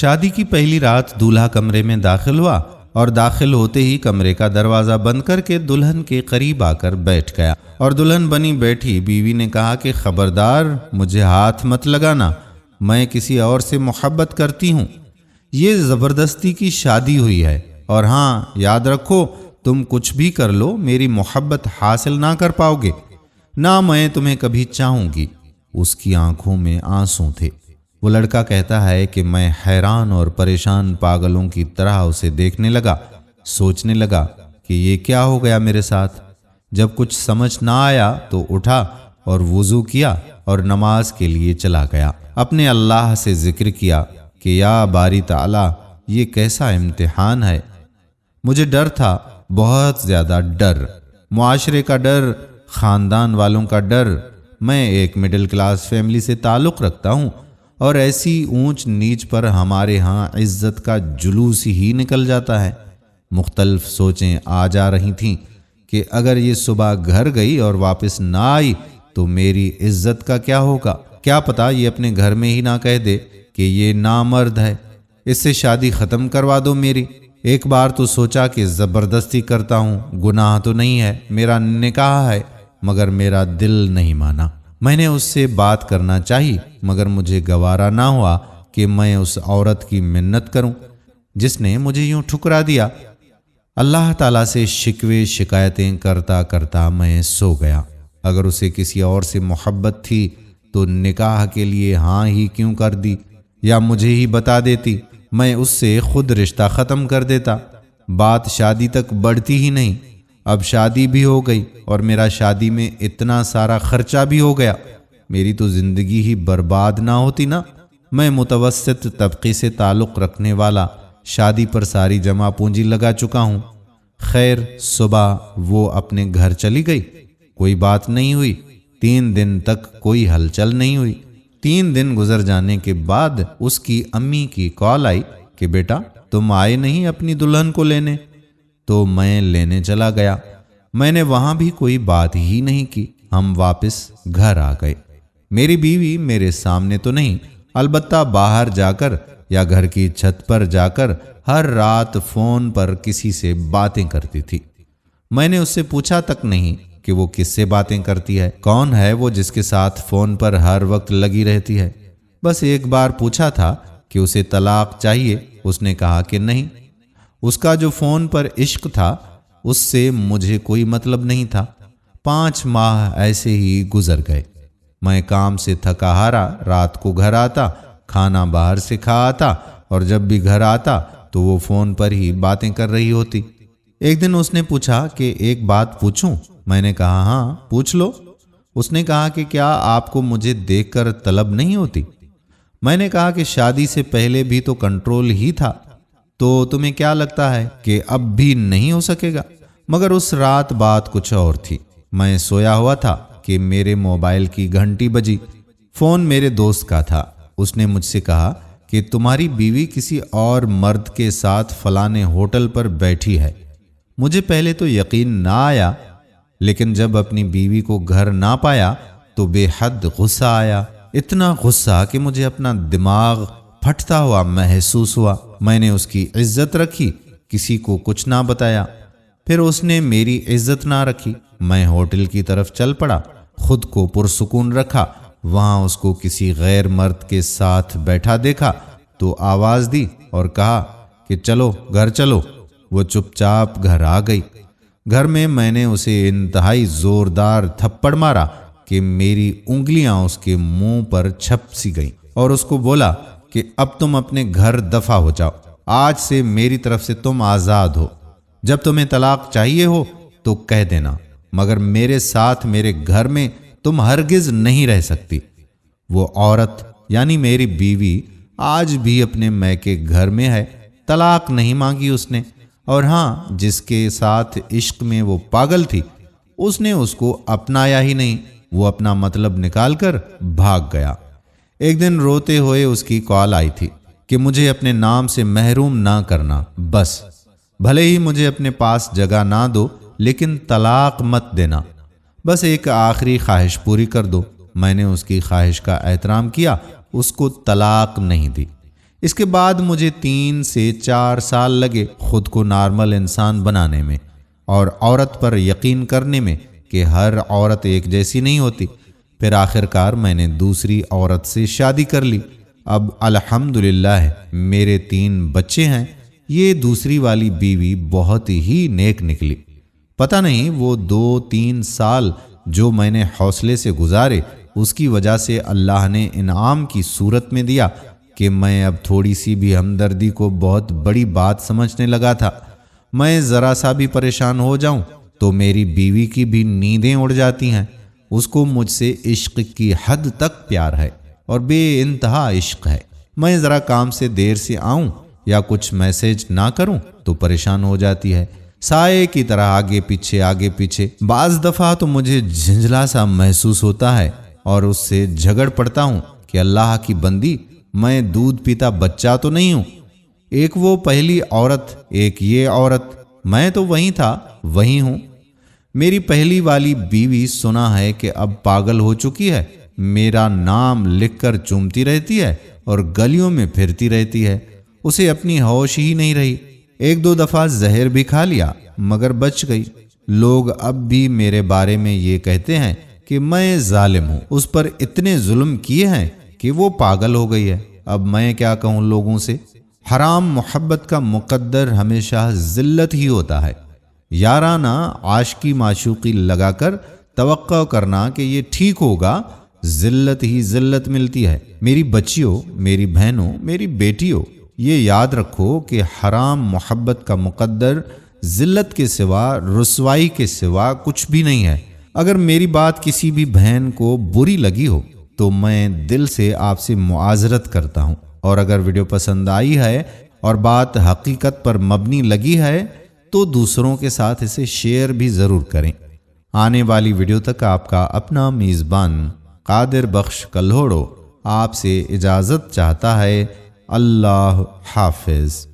شادی کی پہلی رات دولہا کمرے میں داخل ہوا اور داخل ہوتے ہی کمرے کا دروازہ بند کر کے دلہن کے قریب آ کر بیٹھ گیا اور دلہن بنی بیٹھی بیوی نے کہا کہ خبردار مجھے ہاتھ مت لگانا، میں کسی اور سے محبت کرتی ہوں، یہ زبردستی کی شادی ہوئی ہے، اور ہاں یاد رکھو تم کچھ بھی کر لو میری محبت حاصل نہ کر پاؤ گے، نہ میں تمہیں کبھی چاہوں گی۔ اس کی آنکھوں میں آنسو تھے۔ وہ لڑکا کہتا ہے کہ میں حیران اور پریشان پاگلوں کی طرح اسے دیکھنے لگا، سوچنے لگا کہ یہ کیا ہو گیا میرے ساتھ۔ جب کچھ سمجھ نہ آیا تو اٹھا اور وضو کیا اور نماز کے لیے چلا گیا۔ اپنے اللہ سے ذکر کیا کہ یا باری تعالی، یہ کیسا امتحان ہے۔ مجھے ڈر تھا، بہت زیادہ ڈر، معاشرے کا ڈر، خاندان والوں کا ڈر۔ میں ایک مڈل کلاس فیملی سے تعلق رکھتا ہوں اور ایسی اونچ نیچ پر ہمارے ہاں عزت کا جلوس ہی نکل جاتا ہے۔ مختلف سوچیں آ جا رہی تھیں کہ اگر یہ صبح گھر گئی اور واپس نہ آئی تو میری عزت کا کیا ہوگا؟ کیا پتہ یہ اپنے گھر میں ہی نہ کہہ دے کہ یہ نامرد ہے، اس سے شادی ختم کروا دو میری۔ ایک بار تو سوچا کہ زبردستی کرتا ہوں، گناہ تو نہیں ہے، میرا نکاح ہے، مگر میرا دل نہیں مانا۔ میں نے اس سے بات کرنا چاہی مگر مجھے گوارا نہ ہوا کہ میں اس عورت کی منت کروں جس نے مجھے یوں ٹھکرا دیا۔ اللہ تعالیٰ سے شکوے شکایتیں کرتا کرتا میں سو گیا۔ اگر اسے کسی اور سے محبت تھی تو نکاح کے لیے ہاں ہی کیوں کر دی، یا مجھے ہی بتا دیتی، میں اس سے خود رشتہ ختم کر دیتا۔ بات شادی تک بڑھتی ہی نہیں۔ اب شادی بھی ہو گئی اور میرا شادی میں اتنا سارا خرچہ بھی ہو گیا، میری تو زندگی ہی برباد نہ ہوتی نا۔ میں متوسط طبقے سے تعلق رکھنے والا، شادی پر ساری جمع پونجی لگا چکا ہوں۔ خیر، صبح وہ اپنے گھر چلی گئی، کوئی بات نہیں ہوئی۔ 3 دن تک کوئی ہلچل نہیں ہوئی۔ 3 دن گزر جانے کے بعد اس کی امی کی کال آئی کہ بیٹا تم آئے نہیں اپنی دلہن کو لینے، تو میں لینے چلا گیا۔ میں نے وہاں بھی کوئی بات ہی نہیں کی، ہم واپس گھر آ گئے۔ میری بیوی میرے سامنے تو نہیں، البتہ باہر جا کر یا گھر کی چھت پر جا کر ہر رات فون پر کسی سے باتیں کرتی تھی۔ میں نے اس سے پوچھا تک نہیں کہ وہ کس سے باتیں کرتی ہے، کون ہے وہ جس کے ساتھ فون پر ہر وقت لگی رہتی ہے۔ بس ایک بار پوچھا تھا کہ اسے طلاق چاہیے، اس نے کہا کہ نہیں۔ اس کا جو فون پر عشق تھا اس سے مجھے کوئی مطلب نہیں تھا۔ 5 ماہ ایسے ہی گزر گئے۔ میں کام سے تھکا ہارا رات کو گھر آتا، کھانا باہر سے کھا آتا، اور جب بھی گھر آتا تو وہ فون پر ہی باتیں کر رہی ہوتی۔ ایک دن اس نے پوچھا کہ ایک بات پوچھوں؟ میں نے کہا ہاں پوچھ لو۔ اس نے کہا کہ کیا آپ کو مجھے دیکھ کر طلب نہیں ہوتی؟ میں نے کہا کہ شادی سے پہلے بھی تو کنٹرول ہی تھا، تو تمہیں کیا لگتا ہے کہ اب بھی نہیں ہو سکے گا؟ مگر اس رات بات کچھ اور تھی۔ میں سویا ہوا تھا کہ میرے موبائل کی گھنٹی بجی۔ فون میرے دوست کا تھا۔ اس نے مجھ سے کہا کہ تمہاری بیوی کسی اور مرد کے ساتھ فلانے ہوٹل پر بیٹھی ہے۔ مجھے پہلے تو یقین نہ آیا، لیکن جب اپنی بیوی کو گھر نہ پایا تو بے حد غصہ آیا، اتنا غصہ کہ مجھے اپنا دماغ پھٹتا ہوا محسوس ہوا۔ میں نے اس کی عزت رکھی، کسی کو کچھ نہ بتایا۔ پھر اس نے میری عزت نہ رکھی۔ میں ہوٹل کی طرف چل پڑا، خود کو پرسکون رکھا۔ وہاں اس کو کسی غیر مرد کے ساتھ بیٹھا دیکھا تو آواز دی اور کہا کہ چلو گھر چلو۔ وہ چپ چاپ گھر آ گئی۔ گھر میں نے اسے انتہائی زوردار تھپڑ مارا کہ میری انگلیاں اس کے منہ پر چھپ سی گئیں، اور اس کو بولا کہ اب تم اپنے گھر دفع ہو جاؤ، آج سے میری طرف سے تم آزاد ہو۔ جب تمہیں طلاق چاہیے ہو تو کہہ دینا، مگر میرے ساتھ میرے گھر میں تم ہرگز نہیں رہ سکتی۔ وہ عورت یعنی میری بیوی آج بھی اپنے میکے گھر میں ہے، طلاق نہیں مانگی اس نے، اور ہاں جس کے ساتھ عشق میں وہ پاگل تھی اس نے اس کو اپنایا ہی نہیں، وہ اپنا مطلب نکال کر بھاگ گیا۔ ایک دن روتے ہوئے اس کی کال آئی تھی کہ مجھے اپنے نام سے محروم نہ کرنا، بس بھلے ہی مجھے اپنے پاس جگہ نہ دو لیکن طلاق مت دینا، بس ایک آخری خواہش پوری کر دو۔ میں نے اس کی خواہش کا احترام کیا، اس کو طلاق نہیں دی۔ اس کے بعد مجھے 3 سے 4 سال لگے خود کو نارمل انسان بنانے میں اور عورت پر یقین کرنے میں کہ ہر عورت ایک جیسی نہیں ہوتی۔ پھر آخر کار میں نے دوسری عورت سے شادی کر لی۔ اب الحمدللہ میرے 3 بچے ہیں۔ یہ دوسری والی بیوی بہت ہی نیک نکلی۔ پتہ نہیں وہ 2-3 سال جو میں نے حوصلے سے گزارے اس کی وجہ سے اللہ نے انعام کی صورت میں دیا کہ میں اب تھوڑی سی بھی ہمدردی کو بہت بڑی بات سمجھنے لگا تھا۔ میں ذرا سا بھی پریشان ہو جاؤں تو میری بیوی کی بھی نیندیں اڑ جاتی ہیں۔ اس کو مجھ سے عشق کی حد تک پیار ہے اور بے انتہا عشق ہے۔ میں ذرا کام سے دیر سے آؤں یا کچھ میسج نہ کروں تو پریشان ہو جاتی ہے، سائے کی طرح آگے پیچھے۔ بعض دفعہ تو مجھے جھنجھلا سا محسوس ہوتا ہے اور اس سے جھگڑ پڑتا ہوں کہ اللہ کی بندی، میں دودھ پیتا بچہ تو نہیں ہوں۔ ایک وہ پہلی عورت، ایک یہ عورت، میں تو وہیں تھا وہیں ہوں۔ میری پہلی والی بیوی سنا ہے کہ اب پاگل ہو چکی ہے، میرا نام لکھ کر چومتی رہتی ہے اور گلیوں میں پھرتی رہتی ہے، اسے اپنی ہوش ہی نہیں رہی۔ 1-2 دفعہ زہر بھی کھا لیا مگر بچ گئی۔ لوگ اب بھی میرے بارے میں یہ کہتے ہیں کہ میں ظالم ہوں، اس پر اتنے ظلم کیے ہیں کہ وہ پاگل ہو گئی ہے۔ اب میں کیا کہوں لوگوں سے؟ حرام محبت کا مقدر ہمیشہ ذلت ہی ہوتا ہے۔ یارانہ عاشقی معشوقی لگا کر توقع کرنا کہ یہ ٹھیک ہوگا، ذلت ہی ذلت ملتی ہے۔ میری بچیوں، میری بہنوں، میری بیٹیوں، یہ یاد رکھو کہ حرام محبت کا مقدر ذلت کے سوا، رسوائی کے سوا کچھ بھی نہیں ہے۔ اگر میری بات کسی بھی بہن کو بری لگی ہو تو میں دل سے آپ سے معذرت کرتا ہوں، اور اگر ویڈیو پسند آئی ہے اور بات حقیقت پر مبنی لگی ہے تو دوسروں کے ساتھ اسے شیئر بھی ضرور کریں۔ آنے والی ویڈیو تک آپ کا اپنا میزبان قادر بخش کلہوڑو آپ سے اجازت چاہتا ہے۔ اللہ حافظ۔